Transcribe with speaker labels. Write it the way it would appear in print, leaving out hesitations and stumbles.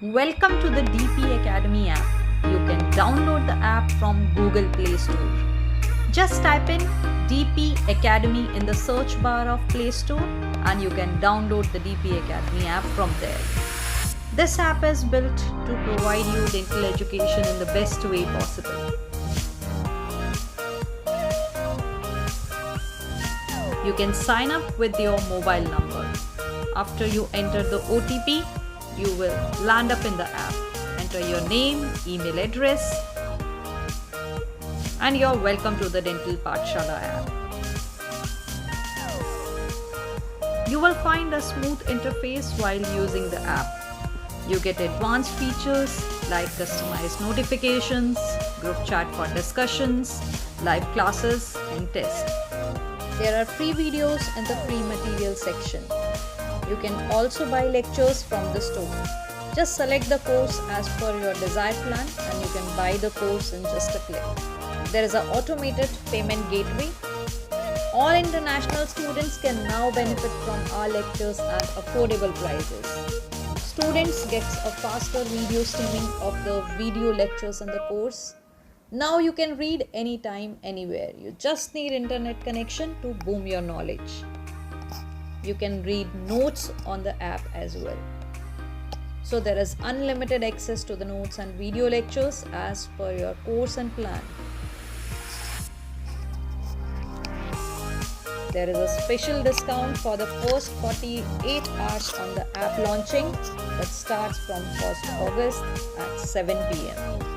Speaker 1: Welcome to the DP Academy app. You can download the app from Google Play Store. Just type in DP Academy in the search bar of Play Store and you can download the DP Academy app from there. This app is built to provide you dental education in the best way possible. You can sign up with your mobile number. After you enter the OTP, you will land up in the app. Enter your name, email address, and you're welcome to the Dental Pathshala app. You will find a smooth interface while using the app. You get advanced features like customized notifications, group chat for discussions, live classes, and tests. There are free videos in the free material section. You can also buy lectures from the store. Just select the course as per your desired plan and you can buy the course in just a click. There is an automated payment gateway. All international students can now benefit from our lectures at affordable prices. Students get a faster video streaming of the video lectures in the course. Now you can read anytime, anywhere. You just need internet connection to boom your knowledge. You can read notes on the app as well. So there is unlimited access to the notes and video lectures as per your course and plan. There is a special discount for the first 48 hours on the app launching that starts from 1st August at 7 p.m.